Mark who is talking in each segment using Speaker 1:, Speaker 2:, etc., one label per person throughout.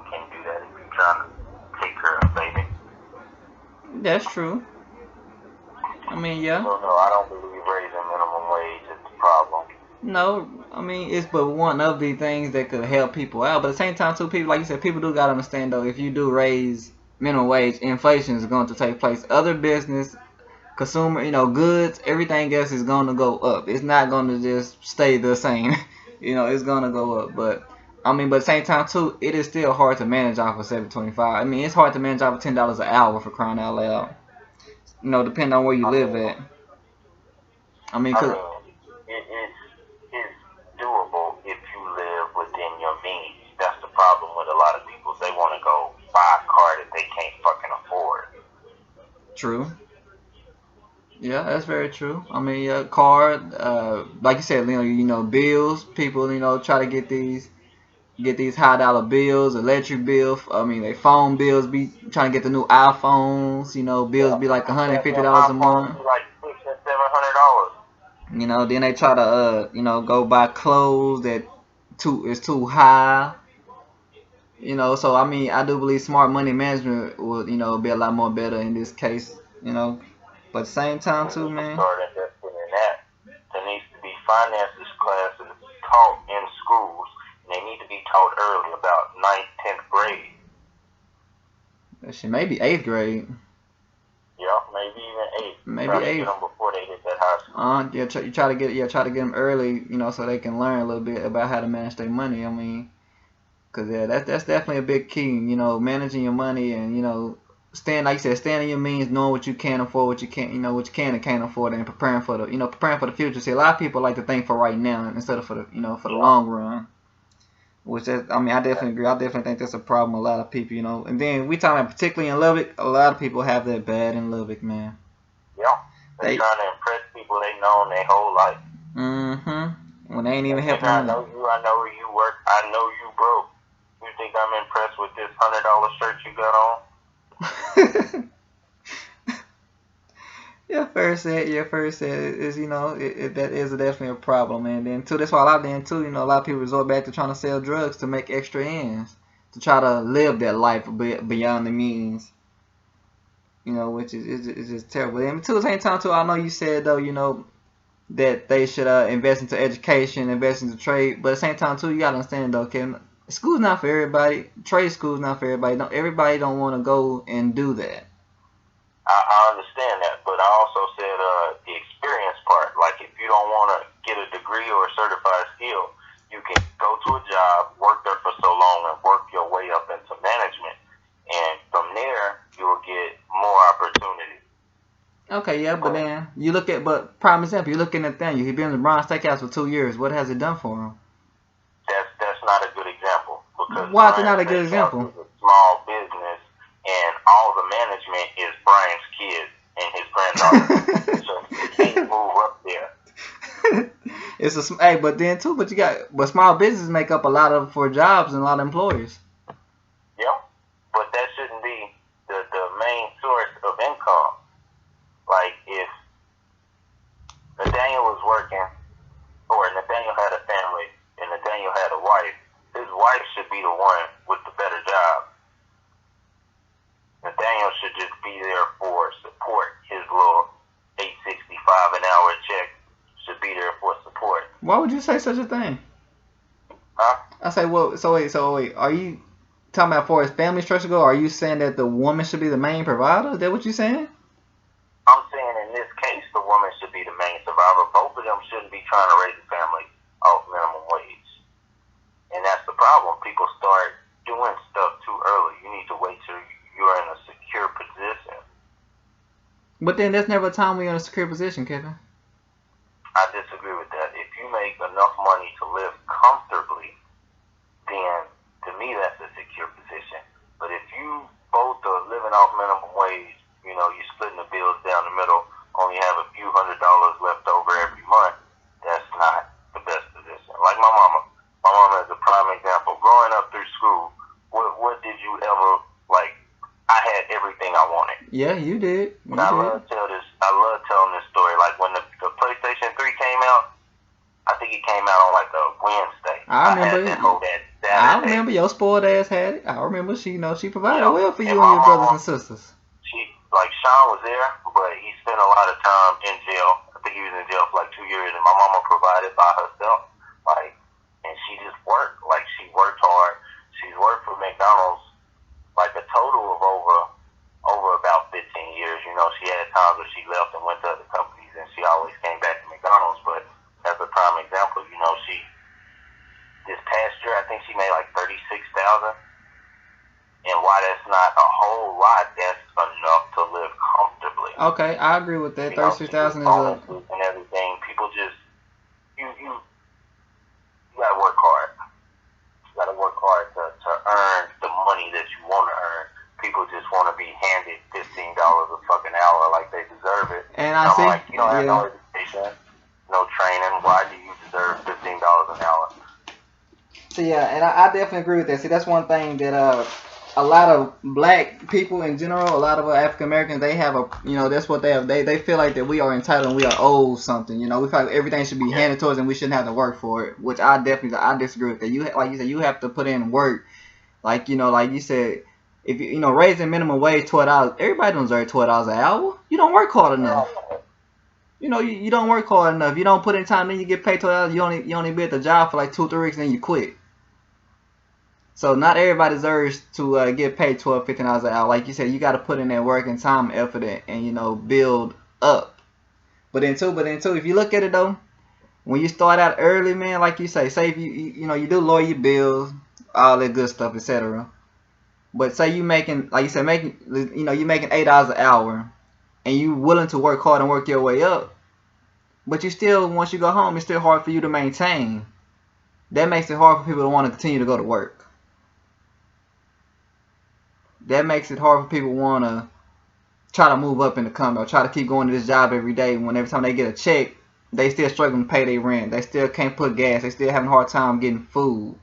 Speaker 1: definitely can't do that if you're trying to take care of a baby.
Speaker 2: That's true. I mean,
Speaker 1: So
Speaker 2: yeah.
Speaker 1: no, I don't believe raising minimum wage is the problem.
Speaker 2: No, I mean it's but one of the things that could help people out. But at the same time, too, people like you said, people do gotta understand though. If you do raise minimum wage, inflation is going to take place. Other business, consumer, goods, everything else is going to go up. It's not going to just stay the same. It's going to go up. But I mean, but at the same time too, it is still hard to manage off of 7.25. I mean, it's hard to manage off of $10 an hour for crying out loud. Depending on where you
Speaker 1: I
Speaker 2: live
Speaker 1: mean,
Speaker 2: at. I mean,
Speaker 1: I
Speaker 2: cause
Speaker 1: mean, it's doable if you live within your means. That's the problem with a lot of people. They want to go buy a car that they can't fucking afford.
Speaker 2: true. Yeah, that's very true. I mean, car, like you said, bills. People, try to get these high dollar bills, electric bill. I mean, they phone bills be trying to get the new iPhones. Bills
Speaker 1: Yeah,
Speaker 2: be like one hundred and fifty
Speaker 1: goddamn
Speaker 2: dollars a
Speaker 1: iPhones
Speaker 2: month.
Speaker 1: be like $600 and $700.
Speaker 2: Then they try to go buy clothes that too is too high. So I mean, I do believe smart money management would be a lot more better in this case. But at the same time
Speaker 1: We
Speaker 2: too,
Speaker 1: need to
Speaker 2: man.
Speaker 1: start investing in that. There needs to be finances classes taught in schools, and they need to be taught early, about ninth, 10th grade.
Speaker 2: That shit maybe eighth grade.
Speaker 1: Yeah, maybe even 8th. Try
Speaker 2: Maybe
Speaker 1: to get
Speaker 2: eighth.
Speaker 1: them before they hit that high school.
Speaker 2: Yeah, you try to get them early, so they can learn a little bit about how to manage their money. I mean, cause yeah, that's definitely a big key. Managing your money and staying like you said, staying in your means, knowing what you can afford, what you can't, what you can and can't afford, and preparing for the future. See, a lot of people like to think for right now instead of for the
Speaker 1: Yeah,
Speaker 2: long run. I mean, I definitely agree. I definitely think that's a problem. A lot of people, And then we talking particularly in Lubbock, a lot of people have that bad in Lubbock, man.
Speaker 1: yeah. They
Speaker 2: They,
Speaker 1: trying to impress people they known their whole life.
Speaker 2: when they ain't even
Speaker 1: Like,
Speaker 2: helping
Speaker 1: nigga, I
Speaker 2: them.
Speaker 1: know you. I know where you work. I know you broke. You think I'm impressed with this $100 shirt you got on?
Speaker 2: Yeah, first said, is that is definitely a problem, and then too that's why a lot then too a lot of people resort back to trying to sell drugs to make extra ends to try to live that life beyond the means, which is just terrible. And too at the same time too, I know you said though that they should invest into education, invest into trade, but at the same time too you gotta understand though, okay, school's not for everybody, trade school's not for everybody. Don't everybody don't want to go and do that.
Speaker 1: I understand that, but I also said the experience part. Like, if you don't want to get a degree or a certified skill, you can go to a job, work there for so long, and work your way up into management. And from there, you will get more opportunity.
Speaker 2: Okay, yeah, but
Speaker 1: But
Speaker 2: then but prime example, you're looking at Nathaniel. He's been in the Bronx Steakhouse for 2 years. What has it done for him?
Speaker 1: that's not a good example, because
Speaker 2: Why is it
Speaker 1: Brian
Speaker 2: not a good
Speaker 1: Steakhouse
Speaker 2: example?
Speaker 1: is a small business, and all the management is Brian's kids and his granddaughter. So he can't move up there.
Speaker 2: But then too, but small businesses make up a lot of for jobs and a lot of employers.
Speaker 1: Yeah, but that shouldn't be the main source of income. Like, if Nathaniel was working, or Nathaniel had a family, and Nathaniel had a wife, his wife should be the one with the better job. Nathaniel should just be there for support. His little $8.65 an hour check should be there for support.
Speaker 2: Why would you say such a thing?
Speaker 1: Huh?
Speaker 2: I say, well, so wait, are you talking about for his family structure go? Are you saying that the woman should be the main provider? Is that what you're saying?
Speaker 1: I'm saying in this case, the woman should be the main survivor. Both of them shouldn't be trying to raise a family off minimum wage. And that's the problem. People start doing stuff too early. You need to wait till you're in a secure position.
Speaker 2: But then there's never a time when you're in a secure position, Kevin.
Speaker 1: I disagree with that. If you make enough money to live comfortably, then to me that's a secure position. But if you both are living off minimum wage, you're splitting the bills down the middle, only have a few $100s left over every month, that's not the best position. Like my mama. My mama is a prime example. Growing up through school, what did you ever, like, I had everything I wanted.
Speaker 2: Yeah, you did. You
Speaker 1: I
Speaker 2: did.
Speaker 1: love telling this story. Like, when the PlayStation 3 came out, I think it came out on like a Wednesday.
Speaker 2: I
Speaker 1: had
Speaker 2: remember.
Speaker 1: that whole that
Speaker 2: I remember your spoiled ass had it. I remember she provided well for you
Speaker 1: and
Speaker 2: and
Speaker 1: my
Speaker 2: your brothers
Speaker 1: mama,
Speaker 2: and sisters.
Speaker 1: like Sean was there, but he spent a lot of time in jail. I think he was in jail for like 2 years, and my mama provided by herself. Like, and she just worked. Like, she worked hard. She's worked for McDonald's like a total of over about 15 years. You know, she had times where she left and went to other companies, and she always came back to McDonald's. But as a prime example, you know, she this past year I think she made like 36,000. And while that's not a whole lot, that's enough to live comfortably.
Speaker 2: Okay, I agree with that. 36,000 is
Speaker 1: bonuses and everything. People just you gotta work hard. You gotta work hard to earn the money that you want to earn. People just want to be handed $15 a fucking hour like they deserve it.
Speaker 2: And I'm see,
Speaker 1: like, you don't have no education, no training. Why do you deserve $15 an hour?
Speaker 2: So yeah, and I definitely agree with that. See, that's one thing that a lot of black people in general, a lot of African Americans, they have that's what they have. They feel like that we are entitled and we are owed something. You know, we feel like everything should be handed to us and we shouldn't have to work for it. Which I disagree with that. Like you said, you have to put in work. Like you said, if raising minimum wage $12, everybody don't deserve $12 an hour. You don't work hard enough. You don't work hard enough. You don't put in time, then you get paid $12. You only be at the job for like 2-3 weeks, and then you quit. So not everybody deserves to get paid $12, $15 an hour. Like you said, you got to put in that work and time, effort, and build up. But then too, if you look at it though, when you start out early, man, like you say if you do lower your bills, all that good stuff, etc. But say you making, like you said, you making $8 an hour, and you willing to work hard and work your way up. But you still, once you go home, it's still hard for you to maintain. That makes it hard for people to want to continue to go to work. That makes it hard for people to want to try to move up in the company or try to keep going to this job every day when every time they get a check, they still struggling to pay their rent. They still can't put gas. They still having a hard time getting food.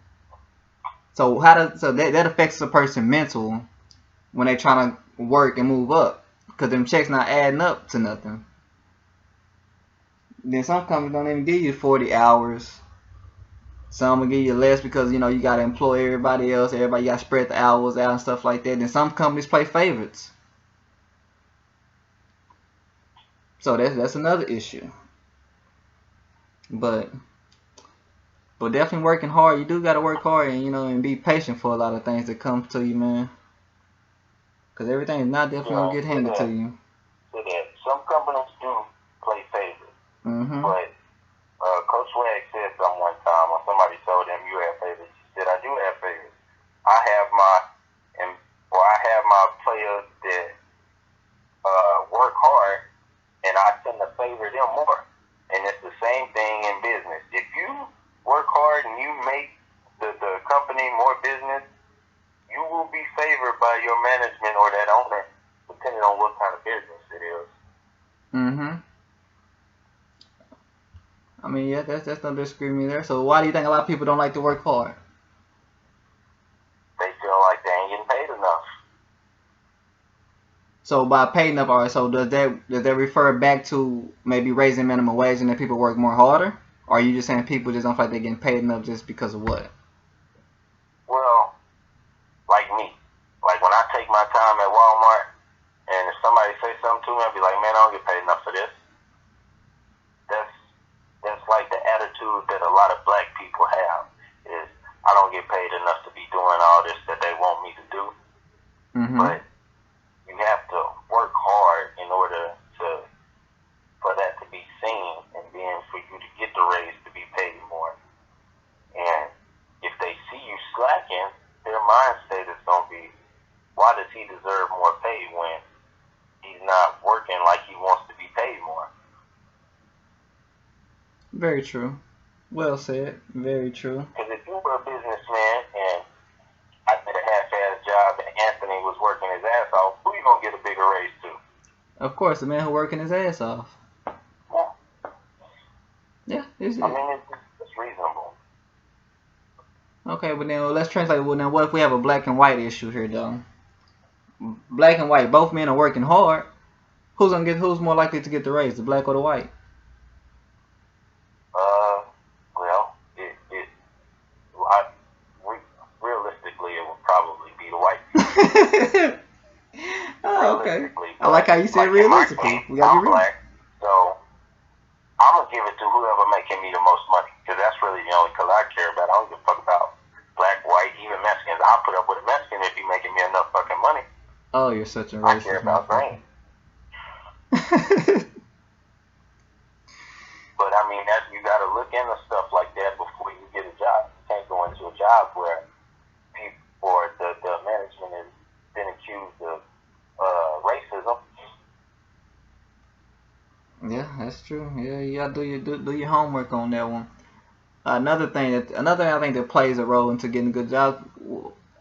Speaker 2: So that affects a person mental when they trying to work and move up because them checks not adding up to nothing. Then some companies don't even give you 40 hours. Some will give you less because you got to employ everybody else. Everybody got to spread the hours out and stuff like that. Then some companies play favorites. So that's another issue. But definitely working hard. You do got to work hard and be patient for a lot of things that come to you, man. Because everything is not definitely gonna get handed to you.
Speaker 1: Some companies do play favorites.
Speaker 2: Mm-hmm.
Speaker 1: But Coach Swag said something one time, or somebody told him you have favorites. He said, I do have favorites. I have my players that work hard, and I tend to favor them more. And it's the same thing in business. If you work hard and you make the company more business, you will be favored by your management or that owner, depending on what kind of business it is.
Speaker 2: Mm-hmm. I mean, yeah, that's no disagreement there. So why do you think a lot of people don't like to work hard?
Speaker 1: They feel like they ain't getting paid enough.
Speaker 2: So by paid enough, all right, so does that refer back to maybe raising minimum wage and that people work more harder? Or are you just saying people just don't feel like they're getting paid enough just because of what?
Speaker 1: Well, like me. Like when I take my time at Walmart and if somebody say something to me, I'll be like, man, I don't get paid enough for this. That's like the attitude that a lot of black people have is I don't get paid enough to be doing all this that they want me to do.
Speaker 2: Mm-hmm.
Speaker 1: But you have to work hard in order for that to be seen and then for you to get the raise to be paid more. And if they see you slacking, their mindset is going to be, why does he deserve more pay when he's not working like he wants to be paid more?
Speaker 2: Very true. Well said. Very true.
Speaker 1: Because if you were a businessman and I did a half-ass job and Anthony was working his ass off, who you going to get a bigger raise to?
Speaker 2: Of course, the man who working his ass off. Yeah.
Speaker 1: It's reasonable.
Speaker 2: Okay, but then let's translate. Well, now what if we have a black and white issue here, though? Black and white, both men are working hard. Who's more likely to get the raise, the black or the white?
Speaker 1: Well,
Speaker 2: I like how you said realistically. We gotta
Speaker 1: I'm
Speaker 2: be real.
Speaker 1: black, so I'm gonna give it to whoever making me the most money, because that's really the only color I care about. I don't give a fuck about black, white, even Mexicans. I'll put up with a Mexican if he making me enough fucking money.
Speaker 2: Oh, you're such a
Speaker 1: I
Speaker 2: racist.
Speaker 1: care about green. But I mean, you got to look into stuff like that before you get a job. You can't go into a job where people or the management has been accused of racism.
Speaker 2: Yeah, that's true. Yeah, you gotta do your homework on that one. Another thing I think that plays a role into getting a good job,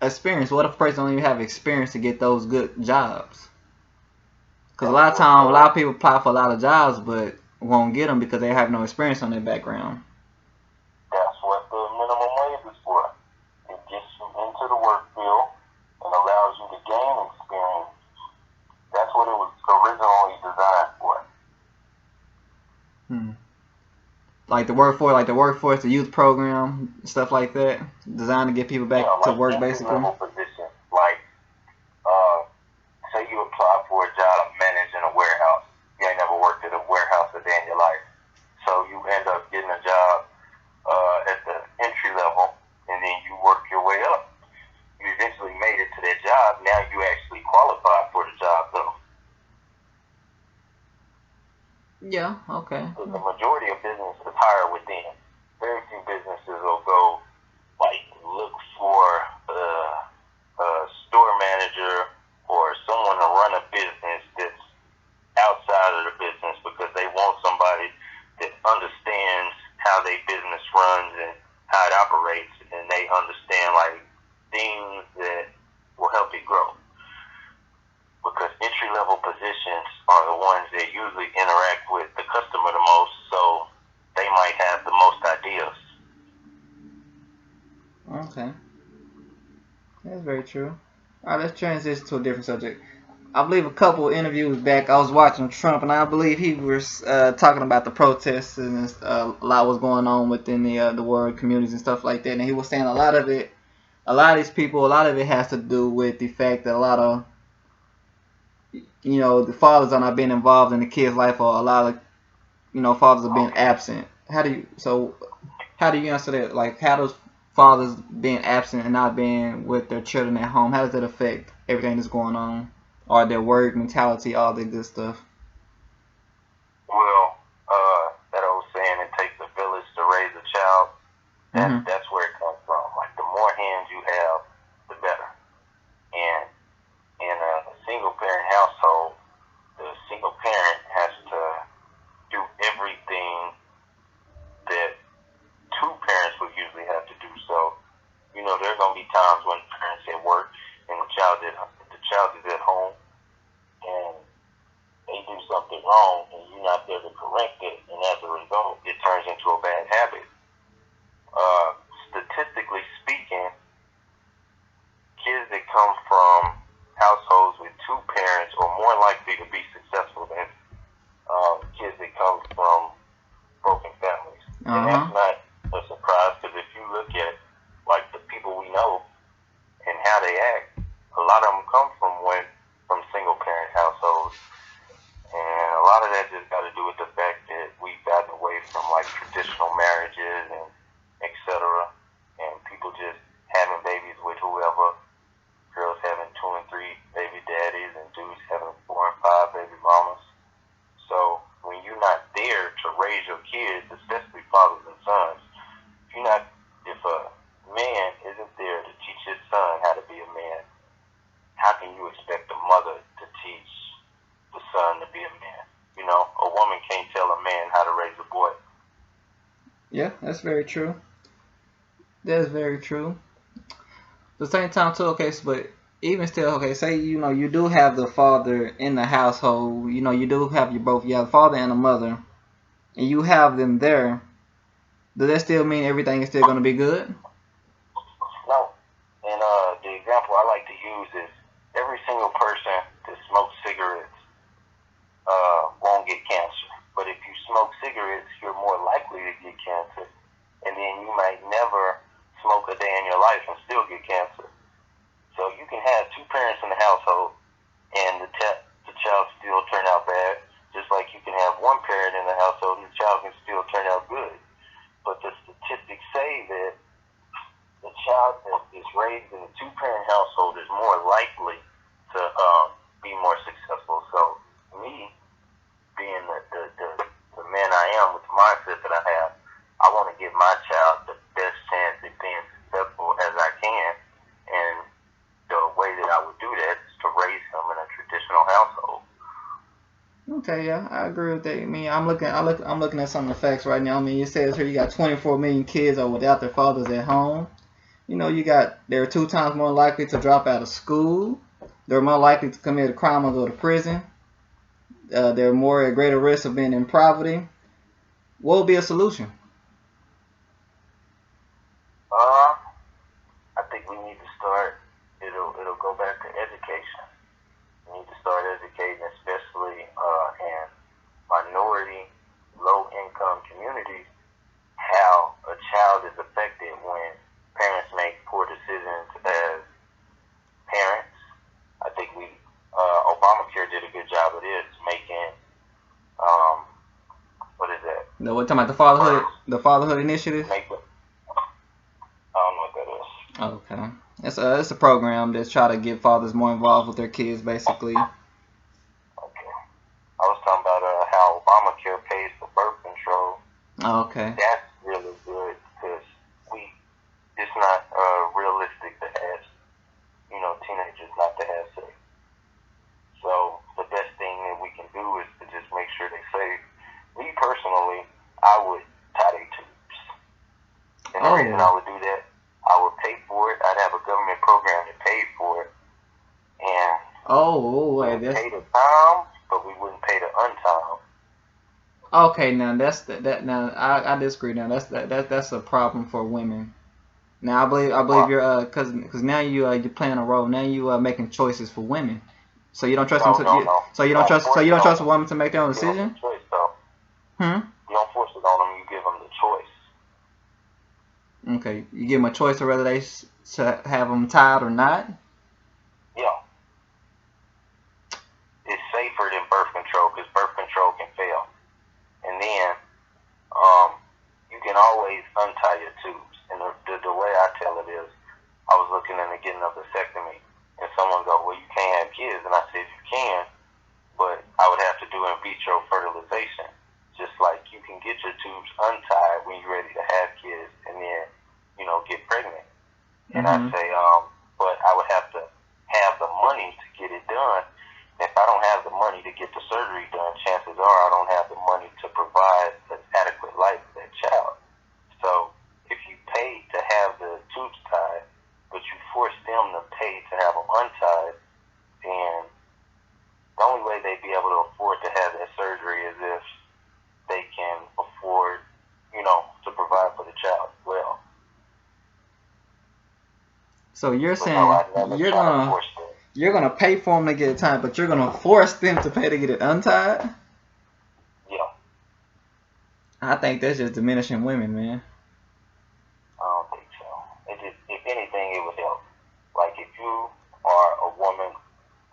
Speaker 2: experience. What if a person don't even have experience to get those good jobs? Because a lot of times, a lot of people apply for a lot of jobs, but won't get them because they have no experience on their background.
Speaker 1: That's what the minimum wage is for. It gets you into the work field and allows you to gain experience. That's what it was originally designed for.
Speaker 2: Like the workforce, the youth program, stuff like that, designed to get people back to work, basically.
Speaker 1: Position, like, say you apply for a job managing a warehouse. You ain't never worked at a warehouse a day in your life, so you end up getting a job at the entry level, and then you work your way up. You eventually made it to that job. Now you actually qualify for the job, though.
Speaker 2: Yeah. Okay.
Speaker 1: So the majority of businesses hire within. Very few businesses will go like look for a store manager or someone to run a business that's outside of the business, because they want somebody that understands how their business runs and how it operates, and they understand like things that will help it grow. Because entry level positions are the ones that usually interact with the customer the most, so they might have the most ideas.
Speaker 2: Okay. That's very true. Alright, let's transition to a different subject. I believe a couple interviews back, I was watching Trump, and I believe he was talking about the protests and a lot was going on within the world communities and stuff like that. And he was saying a lot of these people, a lot of it has to do with the fact that a lot of, the fathers are not being involved in the kids' life, or a lot of, fathers are being absent. How do you answer that? Like, how does fathers being absent and not being with their children at home, how does that affect everything that's going on? Or their work mentality, all the good stuff?
Speaker 1: Well, that old saying, it takes a village to raise a child. That's where it comes from. Like, the more hands you have, the better. And in a single parent household, the single parent has to do everything that two parents would usually have to do. So, there are gonna be times when parents at work and the child is at home, and they do something wrong, and you're not there to correct it, and as a result, it turns into a bad habit. Statistically speaking, kids that come from households with two parents are more likely to be successful than kids that come from broken families. And that's not a surprise, because if you look at like the people we know and how they act, a lot of them come from single parent households, and a lot of that just got to do with the fact that we've gotten away from like traditional marriages and etc. And people just having babies with whoever. Girls having 2 and 3 baby daddies, and dudes having 4 and 5 baby mamas. So when you're not there to raise your kids, especially fathers and sons, if a man isn't there to teach his son how to be a man, how can you expect a mother to teach the son to be a man? A woman can't tell a man how to raise a boy.
Speaker 2: Yeah, that's very true. That's very true. At the same time too, okay, but even still, okay, say you do have the father in the household, you do have you have a father and a mother, and you have them there. Does that still mean everything is still going to be good?
Speaker 1: No. And the example I like to use is every single person that smokes cigarettes won't get cancer. But if you smoke cigarettes, you're more likely to get cancer. And then you might never smoke a day in your life and still get cancer. So you can have two parents in the household, and the child still families in a two-parent household is more likely to be more successful. So me, being the man I am with the mindset that I have, I want to give my child the best chance at being successful as I can, and the way that I would do that is to raise him in a traditional household.
Speaker 2: Okay, yeah, I agree with that. I mean, I'm looking at some of the facts right now. I mean, it says here you got 24 million kids are without their fathers at home. You know, they're 2 times more likely to drop out of school. They're more likely to commit a crime or go to prison. They're more at greater risk of being in poverty. What would be a solution?
Speaker 1: I think we need to start. It'll go back to education. We need to start educating, especially in minority, low-income communities, how a child is affected when parents make poor decisions as parents. I think Obamacare did a good job of this, making what is that?
Speaker 2: No, we're talking about the fatherhood initiative.
Speaker 1: I don't know what that is.
Speaker 2: Okay, it's a program that's try to get fathers more involved with their kids, basically.
Speaker 1: Okay, I was talking about how Obamacare pays for birth control.
Speaker 2: Okay.
Speaker 1: That's really good because it's not realistic to have, teenagers not to have sex. So the best thing that we can do is to just make sure they're safe. Me personally, I would tie their tubes. And the reason I would do that, I would pay for it. I'd have a government program that paid for it. And we would pay the time, but we wouldn't pay the untime.
Speaker 2: Okay, now now I disagree. Now that's a problem for women. Now I believe you're because now you're playing a role. Now you are making choices for women. So you don't trust them to so you don't trust a woman to make their own decision?
Speaker 1: Choice, though. You don't force it on them, you give them the choice.
Speaker 2: Okay, you give them a choice of whether they should have them tied or not?
Speaker 1: Yeah. It's safer than birth control because birth control can fail. And then you can always untie your tubes. And the way I tell it is, I was looking into getting a vasectomy, and someone go, well, you can't have kids. And I said, you can, but I would have to do in vitro fertilization. Just like you can get your tubes untied when you're ready to have kids and then, get pregnant. And I say, but I would have to have the money to get it done. If I don't have the money to get the surgery done, chances are I don't have the money to provide an adequate life for that child. So if you pay to have the tubes tied, but you force them to pay to have them untied, then the only way they'd be able to afford to have that surgery is if they can afford, to provide for the child well.
Speaker 2: So you're saying you're gonna pay for them to get it tied, but you're gonna force them to pay to get it untied?
Speaker 1: Yeah.
Speaker 2: I think that's just diminishing women, man.
Speaker 1: I don't think so. If anything, it would help. Like if you are a woman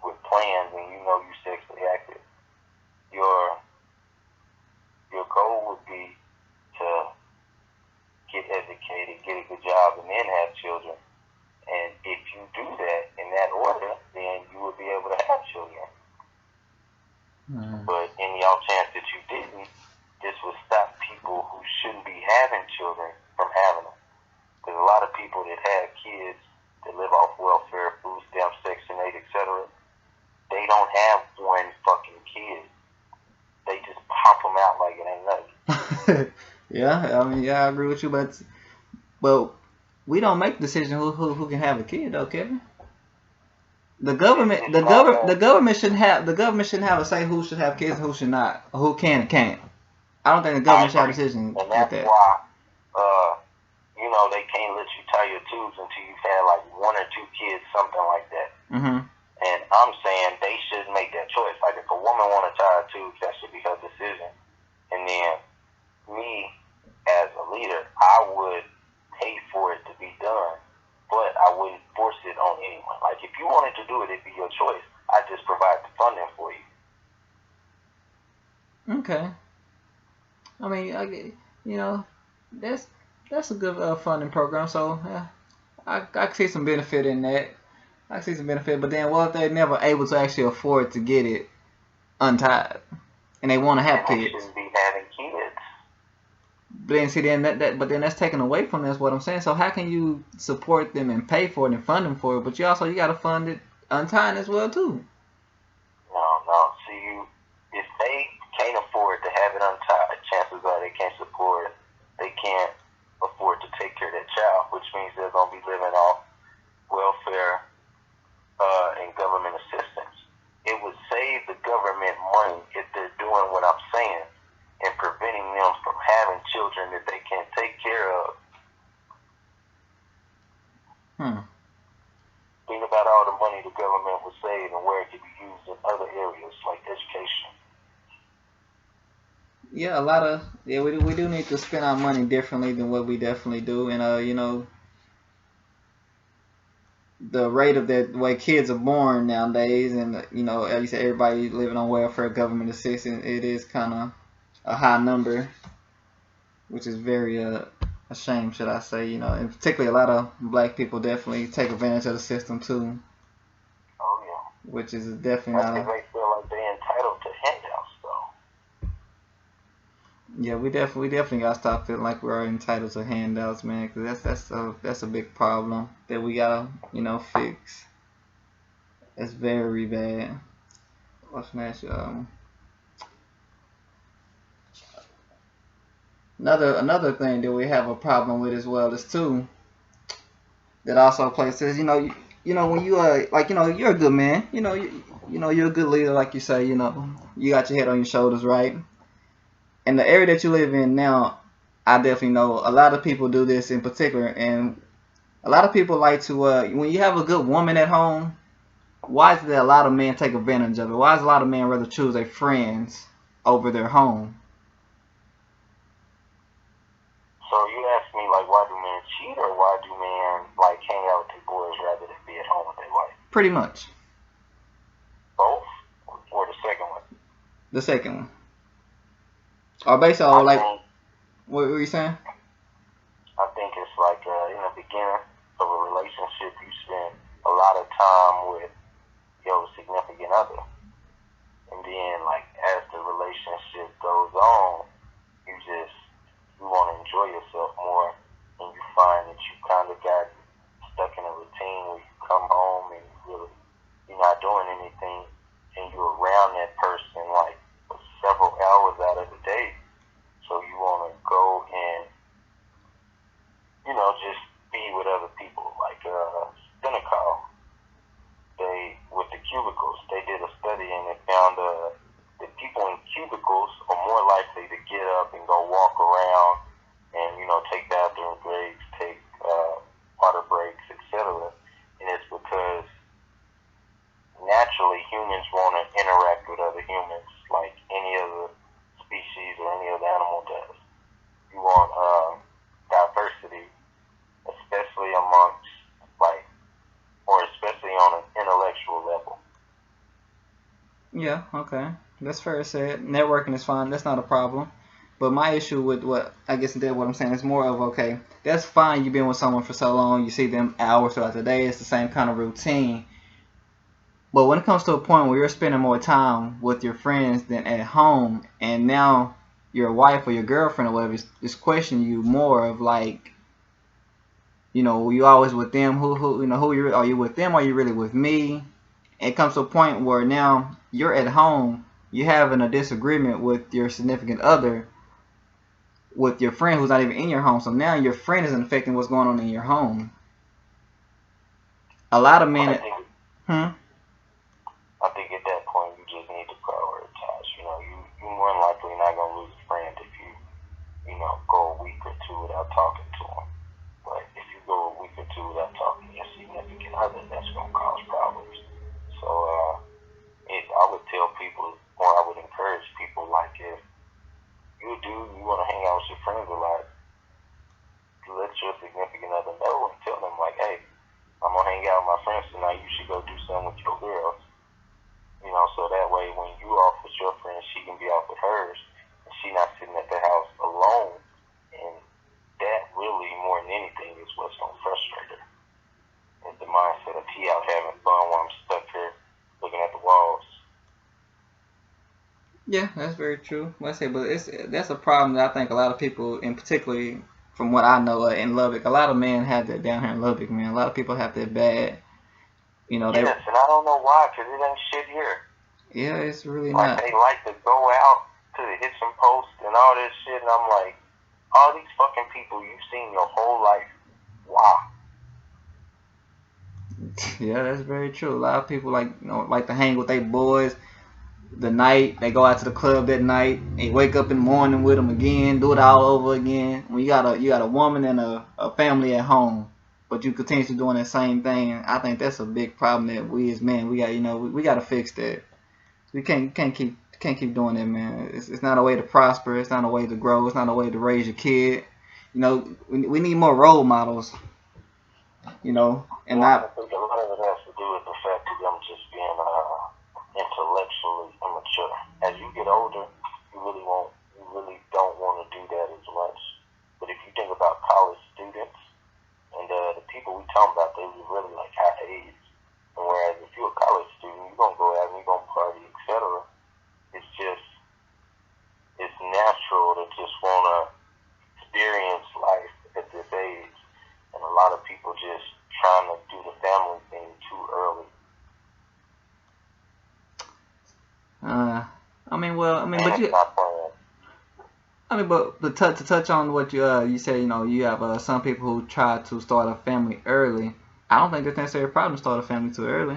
Speaker 1: with plans and you're sexually active, your goal would be to get educated, get a good job, and then have children. And if you do that in that order, then you would be able to have children. But in the off chance that you didn't, this would stop people who shouldn't be having children from having them. There's a lot of people that have kids that live off welfare, food stamps, Section 8, etc. They don't have one fucking kid. They just pop them out like it ain't nothing.
Speaker 2: I agree with you, but we don't make decisions who can have a kid, though, Kevin. The government shouldn't have a say who should have kids and who should not, or who can and can't. I don't think the government should have a decision with that.
Speaker 1: And that's why, they can't let you tie your tubes until you've had like 1 or 2 kids, something like that. And I'm saying they should make that choice. Like if a woman want to tie her tubes, that should be her decision. And then me, as a leader, I would pay for it to be done, but I wouldn't force it on anyone. Like if you wanted to do it, it'd be your choice. I just provide the funding for you.
Speaker 2: Okay. I mean, that's a good funding program. So I can see some benefit in that. I see some benefit, but then what if they're never able to actually afford to get it untied, and they want to have
Speaker 1: And they
Speaker 2: kids?
Speaker 1: shouldn't be having kids.
Speaker 2: But then see, then but then that's taken away from them. That's what I'm saying. So how can you support them and pay for it and fund them for it? But you got to fund it untying as well too.
Speaker 1: No. See, if they can't afford to have it untied, chances are they can't support. They can't afford to take care of that child, which means they're gonna be living off welfare and government assistance. It would save the government money if they're doing what I'm saying and preventing them from having children that they can't take care of. Think about all the money the government would save and where it could be used in other areas like education.
Speaker 2: Yeah, we do need to spend our money differently than what we definitely do, and you know, the rate of that way kids are born nowadays, and you know, at least everybody living on welfare, government assistance, it is kind of a high number, which is very a shame, should I say? You know, and particularly a lot of black people definitely take advantage of the system too.
Speaker 1: Oh yeah.
Speaker 2: Which is definitely
Speaker 1: That's
Speaker 2: not.
Speaker 1: because they feel like they're entitled to handouts, though.
Speaker 2: Yeah, we definitely gotta stop feeling like we're entitled to handouts, man. Cause that's a big problem that we gotta fix. It's very bad. What's next? Another thing that we have a problem with as well is too that also places. When you you're a good man. You're a good leader, like you say. You got your head on your shoulders, right? In the area that you live in now, I definitely know a lot of people do this in particular, and a lot of people like to when you have a good woman at home. Why is it that a lot of men take advantage of it? Why is a lot of men rather choose their friends over their home?
Speaker 1: So you ask me, like, why do men cheat, or why do men, like, hang out with their boys rather than be at home with their wife?
Speaker 2: Pretty much.
Speaker 1: Both? Or the second one?
Speaker 2: The second one. Or basically, like, what were you saying?
Speaker 1: I think it's like in the beginning of a relationship, you spend a lot of time with your significant other. And then, like, as the relationship goes on, you want to enjoy yourself more, and you find that you kind of got stuck in a routine where you come home and you're not doing anything, and you're around that person like for several hours out of the day. So you want to go and just be with other people. Like Senecal, with the cubicles, they did a study and they found that people in cubicles are more likely to get up and go walk around and take bathroom breaks, take water breaks, etc. And it's because naturally humans want to interact with other humans like any other species or any other animal does. You want diversity, especially amongst especially on an intellectual level.
Speaker 2: Yeah, okay. That's fair to say. Networking is fine. That's not a problem. But my issue with what I'm saying is more of, okay, that's fine. You've been with someone for so long. You see them hours throughout the day. It's the same kind of routine. But when it comes to a point where you're spending more time with your friends than at home, and now your wife or your girlfriend or whatever is questioning you more of like, you always with them. Are you with them? Or are you really with me? It comes to a point where now you're at home, you're having a disagreement with your significant other, with your friend who's not even in your home. So now your friend isn't affecting what's going on in your home. A lot of men.
Speaker 1: I think at that point you just need to prioritize. You more than likely not gonna lose a friend if you go a week or two without talking to them. But if you go a week or two without talking to your significant other, that's gonna cause problems. So I would tell people, or I would encourage people, like if you want to hang out with your friends a lot, let your significant other know and tell them like, hey, I'm gonna hang out with my friends tonight. You should go do something with your girls. So that way when you off with your friends, she can be off with hers, and she not sitting at the house alone. And that really, more than anything, is what's gonna frustrate her. she out having fun while I'm stuck here looking at the walls.
Speaker 2: Yeah, that's very true. Let's say, but that's a problem that I think a lot of people, and particularly from what I know in Lubbock, a lot of men have that down here in Lubbock, man. A lot of people have that bad. You know,
Speaker 1: yes, and I don't know why, because it ain't shit here.
Speaker 2: Yeah, it's really
Speaker 1: like,
Speaker 2: not.
Speaker 1: They like to go out to the Hitchin Post and all this shit, and I'm like, all these fucking people you've seen your whole life. Wow.
Speaker 2: Yeah, that's very true. A lot of people like to hang with their boys. The night they go out to the club that night, they wake up in the morning with them again, do it all over again. When you got a woman and a family at home, but you continuously doing that same thing, I think that's a big problem that we as men we got we got to fix that. We can't keep doing that, man. It's not a way to prosper. It's not a way to grow. It's not a way to raise your kid. We need more role models. And
Speaker 1: I think a lot of it has to do with the fact that I'm just being intellectually immature. As you get older, you really don't want to do that as much. But if you think about college students and the people we talking about, they were really like our age. And whereas if you're a college student, you're gonna go out and you're gonna party, etc. It's natural to just wanna experience life at this age, and a lot of people just trying to do the family thing too early.
Speaker 2: But to touch on what you say, you have some people who try to start a family early. I don't think that's necessarily a problem to start a family too early.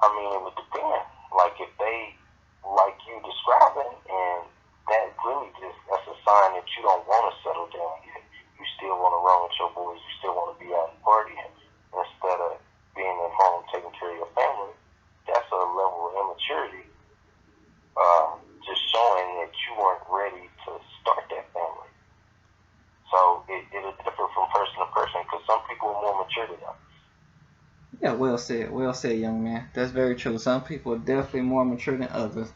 Speaker 1: I mean, it would depend. Like if they like you describing, and that really that's a sign that you don't want to settle down yet. You still want to run with your boys. You still want to be out and partying instead of being at home taking care of your family. That's a level of immaturity. Just showing that you weren't ready to start that family. So it'll differ from person to person because some people are more mature than others.
Speaker 2: Yeah, well said, young man. That's very true. Some people are definitely more mature than others.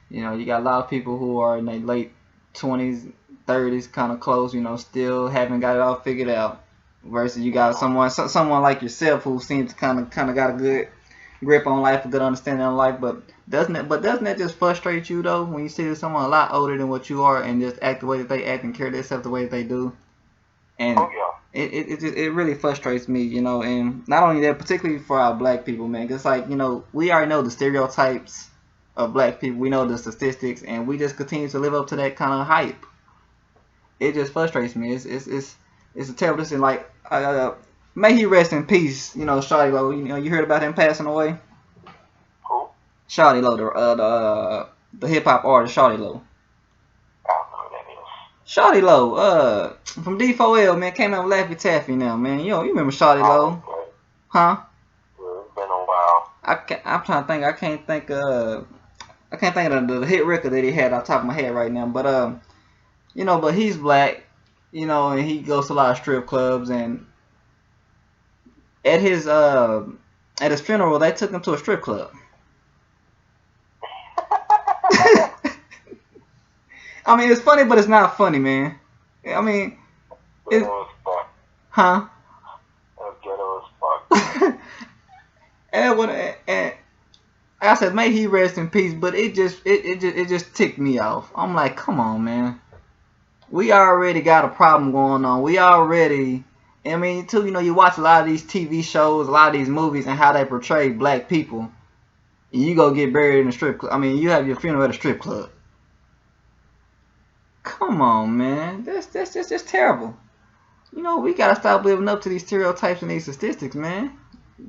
Speaker 2: You got a lot of people who are in their late 20s, 30s, kind of close, still haven't got it all figured out. Versus you got someone like yourself who seems to kind of got a good grip on life, a good understanding on life. But doesn't that just frustrate you though when you see someone a lot older than what you are and just act the way that they act and carry themselves the way that they do? And it really frustrates me, and not only that, particularly for our black people, man. Cause we already know the stereotypes of black people. We know the statistics, and we just continue to live up to that kind of hype. It just frustrates me. It's a terrible thing. Like, may he rest in peace. Shawty Lo. You heard about him passing away.
Speaker 1: Who?
Speaker 2: Shawty Lo, the hip hop artist Shawty Lo.
Speaker 1: I don't know who that is.
Speaker 2: Shawty Lo, from D4L, man, came out with Laffy Taffy now, man. You remember Shawty Lo?
Speaker 1: Okay.
Speaker 2: Huh?
Speaker 1: Well, it's been a while.
Speaker 2: I'm trying to think. I can't think of the hit record that he had off the top of my head right now. But but he's black, and he goes to a lot of strip clubs. And at his funeral, they took him to a strip club. I mean, it's funny, but it's not funny, man. I mean, huh?
Speaker 1: Ghetto as fuck.
Speaker 2: And I said, may he rest in peace, but it just ticked me off. I'm like, come on, man. We already got a problem going on. You watch a lot of these TV shows, a lot of these movies, and how they portray black people. And you go get buried in a strip club. I mean, you have your funeral at a strip club. Come on, man. That's just terrible. We gotta stop living up to these stereotypes and these statistics, man.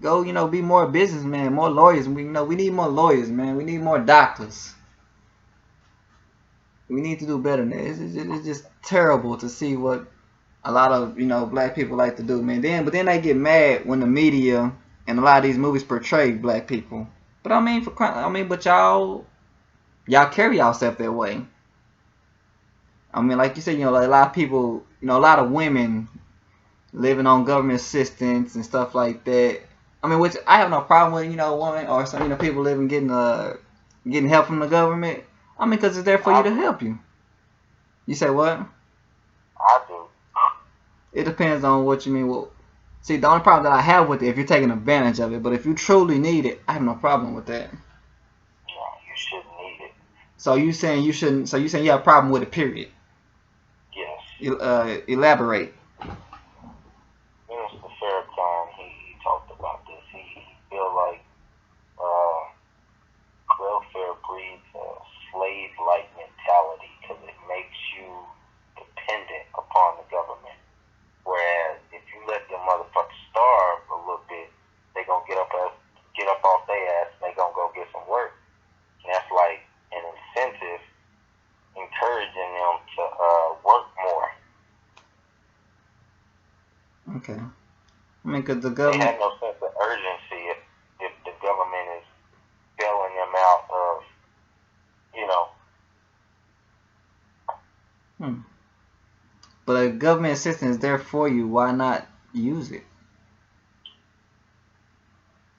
Speaker 2: Go, be more businessmen, more lawyers. We need more lawyers, man. We need more doctors. We need to do better than that. It's just terrible to see what a lot of black people like to do, man. But then they get mad when the media and a lot of these movies portray black people. But but y'all carry yourself that way. I mean, like you said, a lot of people, a lot of women living on government assistance and stuff like that. I mean, which I have no problem with, women or some, people getting help from the government. I mean, because it's there for you to help you. You say what?
Speaker 1: I do.
Speaker 2: It depends on what you mean. Well, See, the only problem that I have with it, if you're taking advantage of it, but if you truly need it, I have no problem with that.
Speaker 1: No, you shouldn't need it.
Speaker 2: So you saying you shouldn't? So you saying you have a problem with it? Period.
Speaker 1: Yes.
Speaker 2: Elaborate.
Speaker 1: Minister Farrakhan, he talked about this. He feel like uh, welfare breeds a slave-like mentality because it makes you dependent upon the government. Whereas if you let them motherfuckers starve a little bit, they gonna get up off their ass and they gonna go get some work. And that's like an incentive encouraging them to work more.
Speaker 2: Okay. I mean, cause the
Speaker 1: They
Speaker 2: government.
Speaker 1: have no sense of urgency if the government is bailing them out of, you know.
Speaker 2: But a government assistance is there for you. Why not use it?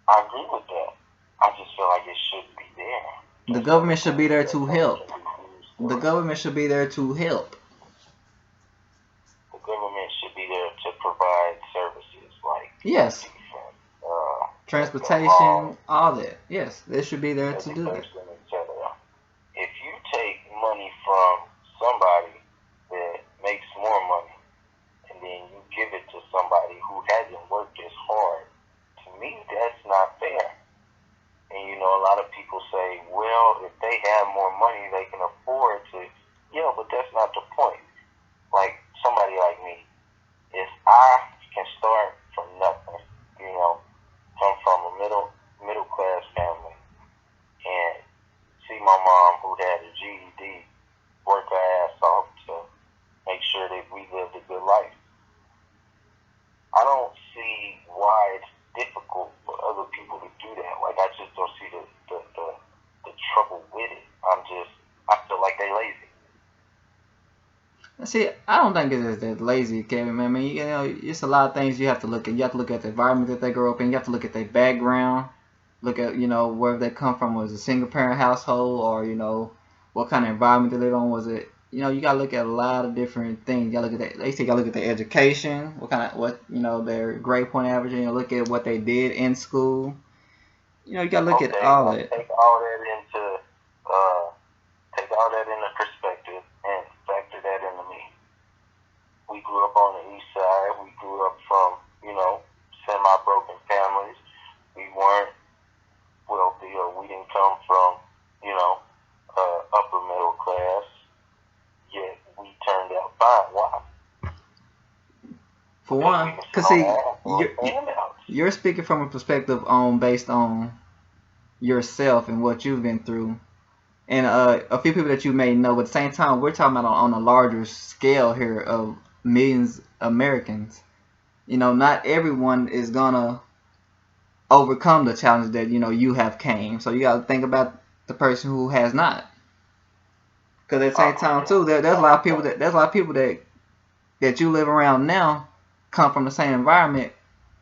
Speaker 1: I agree with that. I just feel like it should be there.
Speaker 2: The government should be there to help. The government should be there to help.
Speaker 1: The government should be there to provide services like
Speaker 2: Yes.
Speaker 1: defense,
Speaker 2: Transportation, all that. Yes, they should be there to do that.
Speaker 1: etc. If you take money from somebody that makes more money and then you give it to somebody who hasn't worked as hard, to me that's not fair. And you know, a lot of people say, well, if they have more money, they can afford to. Yeah, but that's not the point. Like somebody like me, if I can start from nothing, you know, come from a middle class family, and see my mom who had a GED work her ass off to make sure that we lived a good life. I don't see why it's difficult for other people to do that. Like I just don't see the trouble with it. I feel like they lazy.
Speaker 2: See, I don't think it's that lazy, Kevin. I mean, you know, it's a lot of things you have to look at. You have to look at the environment that they grow up in. You have to look at their background. Look at, you know, where they come from. Was it a single parent household, or you know, what kind of environment they live on? Was it, you know, you gotta look at a lot of different things. You gotta look at that. They say you gotta look at their education. You know, their grade point average. And you look at what they did in school. You know, you gotta look at all that.
Speaker 1: Take all that into perspective and factor that into me. We grew up on the east side. We grew up from, you know, semi-broken families. We weren't wealthy, or we didn't come from, you know, upper middle class. Yet we turned out fine. Why?
Speaker 2: For one, because see, you're speaking from a perspective based on yourself and what you've been through, and a few people that you may know. But at the same time, we're talking about on a larger scale here of millions of Americans. You know, not everyone is gonna overcome the challenge that, you know, you have came. So you got to think about the person who has not. Because at the same time too, there's a lot of people that you live around now come from the same environment,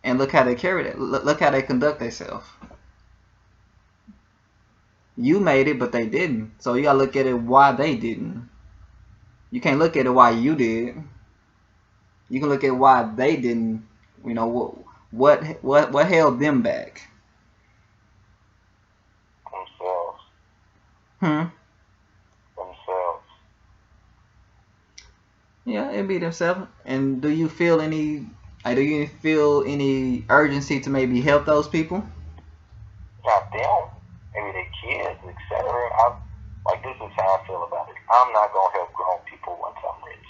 Speaker 2: and look how they carry that. Look how they conduct themselves. You made it, but they didn't. So you gotta look at it why they didn't. You can't look at it why you did. You can look at why they didn't. You know what held them back.
Speaker 1: Themselves.
Speaker 2: Yeah, it'd be themselves. And do you feel any urgency to maybe help those people?
Speaker 1: Not them. Maybe their kids, etc. Like, this is how I feel about it. I'm not gonna help grown people once I'm rich,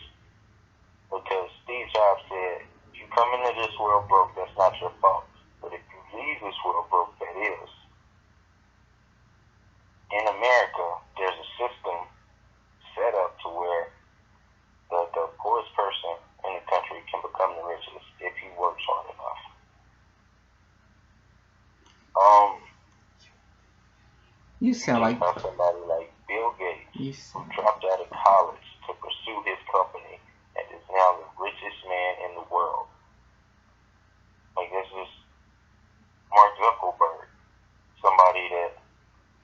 Speaker 1: because Steve Jobs said, "If you come into this world broke, that's not your fault. But if you leave this world broke, that is." In America, there's a system set up to where the poorest person in the country can become the richest if he works hard enough.
Speaker 2: You sound like
Speaker 1: somebody like Bill Gates, who dropped out of college to pursue his company and is now the richest man in the world. Like, this is Mark Zuckerberg, somebody that,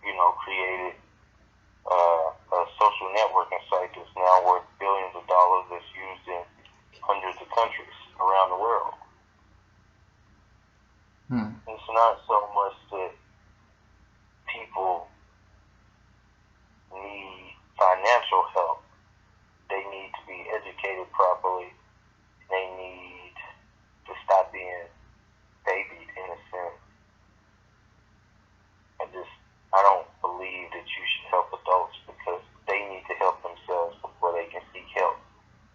Speaker 1: you know, created a social networking site that's now worth billions of dollars, that's used in hundreds of countries around the world. It's not so much that people need financial help. They need to be educated properly. They need to stop being babied in a sense. I don't believe that you should help adults because they need to help themselves before they can seek help.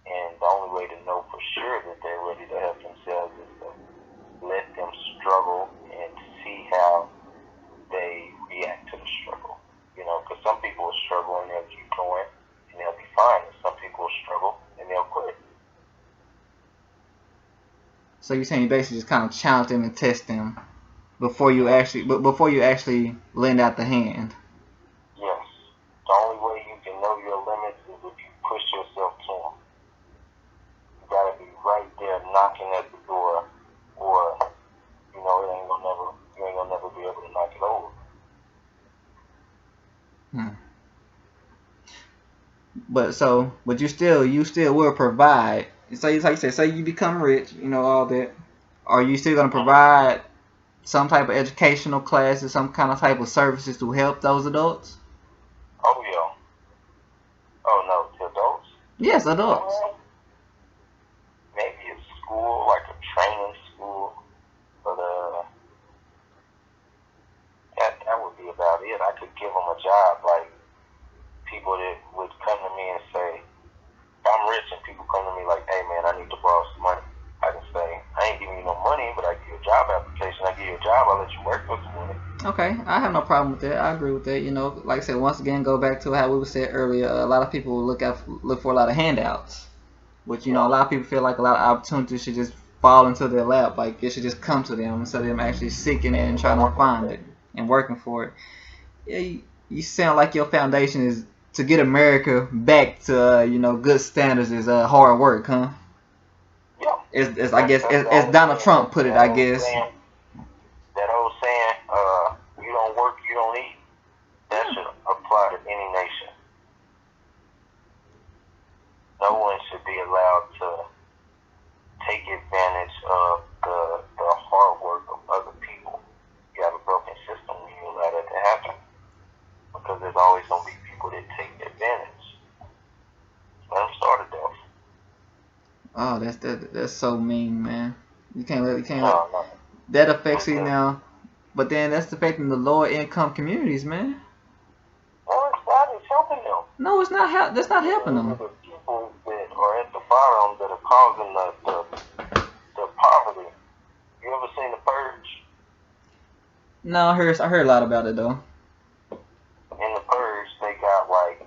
Speaker 1: And the only way to know for sure that they're ready to help themselves is to let them struggle and see how they react to the struggle. You know, because some people will struggle and they'll keep going and they'll be fine. And some people will struggle and they'll quit.
Speaker 2: So you're saying you basically just kind of challenge them and test them before you actually lend out the hand.
Speaker 1: Yes. The only way you can know your limits is if you push yourself to them. You gotta be right there knocking at the door, or you know you ain't gonna never be able to knock it over.
Speaker 2: But you still will provide. So like you said, say you become rich, you know, all that. Are you still gonna provide some type of educational classes, some kind of type of services to help those adults?
Speaker 1: Oh yeah. Oh no, to adults?
Speaker 2: Yes, adults.
Speaker 1: Maybe a school, like a training school, but that would be about it. I could give them a job, like people that would come to me and say, I'm rich, and people come to me like, hey man, I need to borrow some money. I can say, I ain't giving you no money, but I give you a job application. I give you a job, I'll let you work for some money.
Speaker 2: Okay, I have no problem with that. I agree with that. You know, like I said, once again, go back to how we said earlier. A lot of people look for a lot of handouts, which, you know, a lot of people feel like a lot of opportunities should just fall into their lap. Like it should just come to them instead of them actually seeking it and trying to find it and working for it. Yeah, you sound like your foundation is to get America back to you know, good standards is hard work, huh?
Speaker 1: Yeah.
Speaker 2: It's I guess as Donald Trump put it, I guess.
Speaker 1: That old saying, you don't work, you don't eat. That should apply to any nation. No one should be allowed to take advantage of the hard work of other people. You have a broken system when you allow that to happen, because there's always going to be people that take advantage. Let them start it off.
Speaker 2: Oh, that's so mean, man. You can't let.
Speaker 1: No.
Speaker 2: That affects you now, but then that's affecting the lower income communities, man.
Speaker 1: No, it's not. It's helping them.
Speaker 2: No, it's not. That's not helping them.
Speaker 1: The people that are at the bottom that are causing the poverty. You ever seen The Purge?
Speaker 2: No, I heard a lot about it though.
Speaker 1: In The Purge, they got like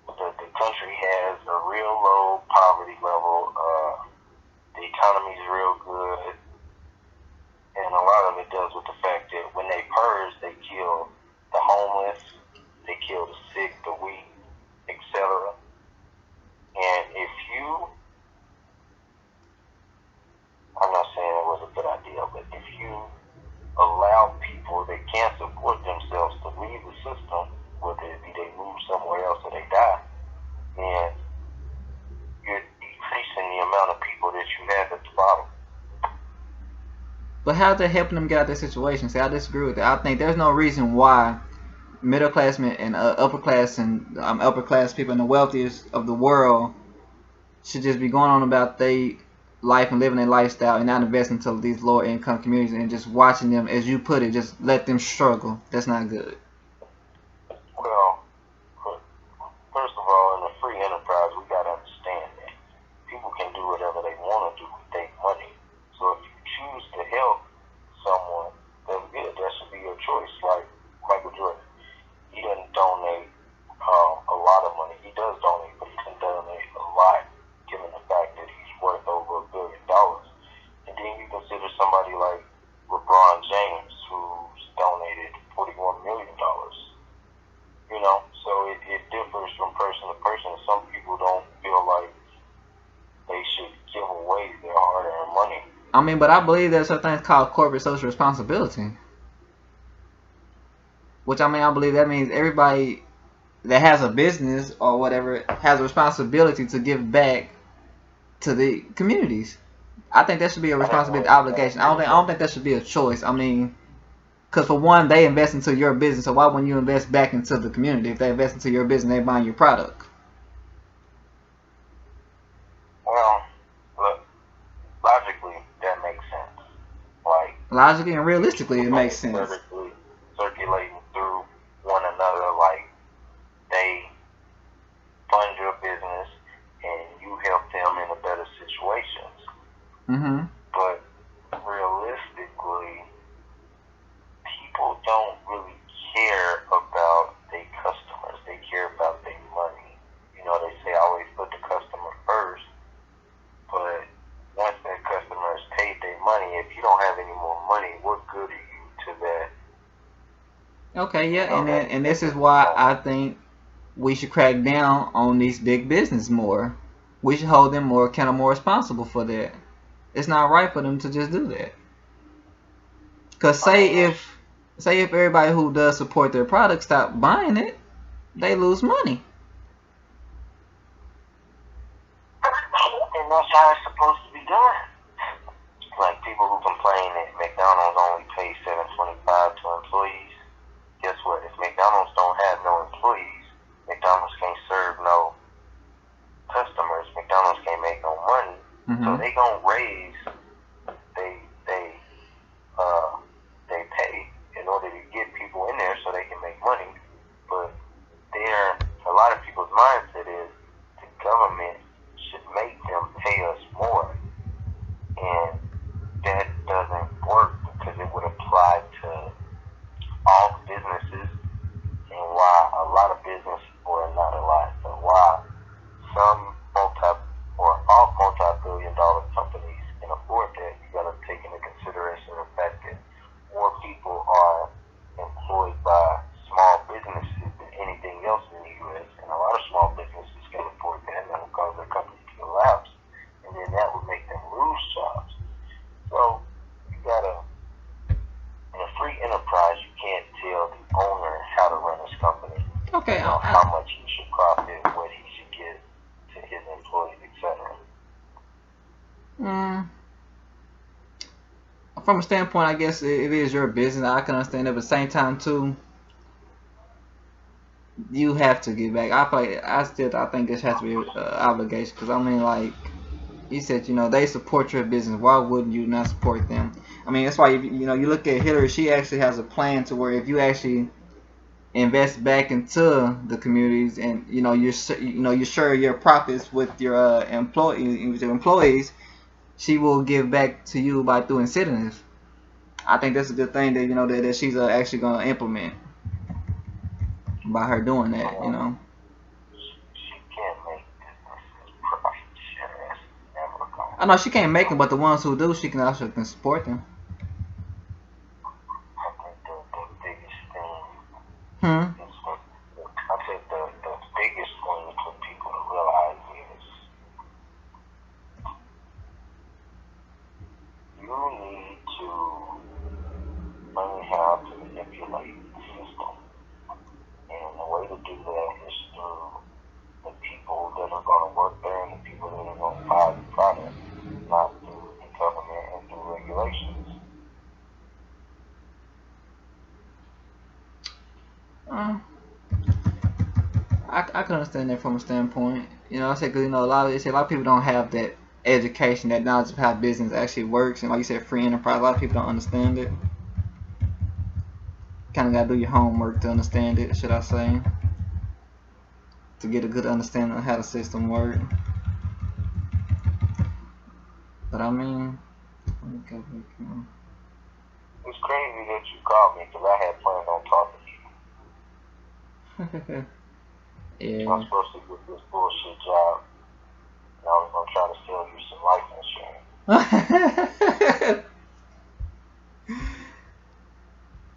Speaker 1: the country has a real low poverty level. The economy's real good, and a lot of it does with the fact that when they purge, they kill the homeless, they kill the sick, the weak, etc. And if you, I'm not saying it was a good idea, but if you allow people that can't support themselves to leave the system, whether it be they move somewhere else or they die, then you're decreasing the amount of people that you have at the bottom.
Speaker 2: But how's that helping them get out of that situation? See, I disagree with that. I think there's no reason why middle class men and upper class people and the wealthiest of the world should just be going on about their life and living their lifestyle and not investing into these lower income communities and just watching them, as you put it, just let them struggle. That's not good.
Speaker 1: Well, first of all, in a free enterprise, we got to understand that people can do whatever they want to do with their money. So if you choose to help someone, that's good. That should be your choice. Like Michael Jordan, he doesn't donate a lot of money. He does donate, but he doesn't donate a lot, given the fact that he's worth over $1 billion. And then you consider somebody like LeBron James, who's donated $41 million. You know, so it differs from person to person. Some people don't feel like they should give away their hard-earned money.
Speaker 2: I mean, but I believe there's some things called corporate social responsibility. Which, I mean, I believe that means everybody that has a business or whatever has a responsibility to give back to the communities. I think that should be a responsibility, obligation. I don't think that should be a choice. I mean, because for one, they invest into your business, so why wouldn't you invest back into the community? If they invest into your business, they buying your product.
Speaker 1: Well, look, logically, that makes sense. Like,
Speaker 2: logically and realistically, it makes sense.
Speaker 1: Circulating through one another, like they fund your business and you help them in a better situations.
Speaker 2: Mm-hmm.
Speaker 1: But realistically, people don't really care about their customers. They care about their money. You know, they say always put the customer first. But once that customer has paid their money, if you don't have any more money, what good are you to that?
Speaker 2: Okay, yeah, and this is why I think we should crack down on these big business more. We should hold them more accountable, more responsible for that. It's not right for them to just do that. Cause say if everybody who does support their product stop buying it, they lose money.
Speaker 1: And that's how it's supposed to be done. Like people who complain that McDonald's only pays $7.25 to employees. Guess what? If McDonald's don't have no employees, McDonald's can't serve no customers. McDonald's can't make no money.
Speaker 2: Mm-hmm.
Speaker 1: So they gonna raise they pay in order to get people in there so they can make money. But a lot of people's mindset is the government should make them pay us more. And that doesn't work because it would apply to all businesses, and why a lot of businesses, or not a lot, but why some multi-billion-dollar companies can afford that. You got to take into consideration the fact that more people are employed by small businesses than anything else in the U.S. And a lot of small businesses can afford that, and that will cause their company to collapse, and then that would make them lose jobs. So you gotta, in a free enterprise, you can't tell the owner how to run his company.
Speaker 2: Okay.
Speaker 1: You know, how much he should profit, what he should give to his employees, etc.
Speaker 2: From a standpoint, I guess it is your business. I can understand it, but at the same time too, you have to give back. I think this has to be an obligation, because I mean, like you said, you know, they support your business. Why wouldn't you not support them? I mean, that's why you look at Hillary. She actually has a plan to where if you actually invest back into the communities, and you share your profits with your employees, she will give back to you by through incentives. I think that's a good thing that that she's actually going to implement by her doing that.
Speaker 1: She can't make businesses profit share. That's never going.
Speaker 2: I know she can't make them, but the ones who do, she can also support them.
Speaker 1: I think the biggest thing.
Speaker 2: Hmm.
Speaker 1: I think the biggest thing for people to realize is you need to learn how to manipulate the system. And the way to do that is through the people that are going to work there and the people that are going to buy the product, not through the government and through regulations.
Speaker 2: I can understand that from a standpoint. I say because a lot of people don't have that education, that knowledge of how business actually works, and like you said, free enterprise. A lot of people don't understand it. Kind of gotta do your homework to understand it, should I say, to get a good understanding of how the system works. But I mean,
Speaker 1: it's crazy that you called me because I had plans on talking to you.
Speaker 2: Yeah.
Speaker 1: I'm supposed to get this bullshit job, and I was gonna try to sell you some life insurance.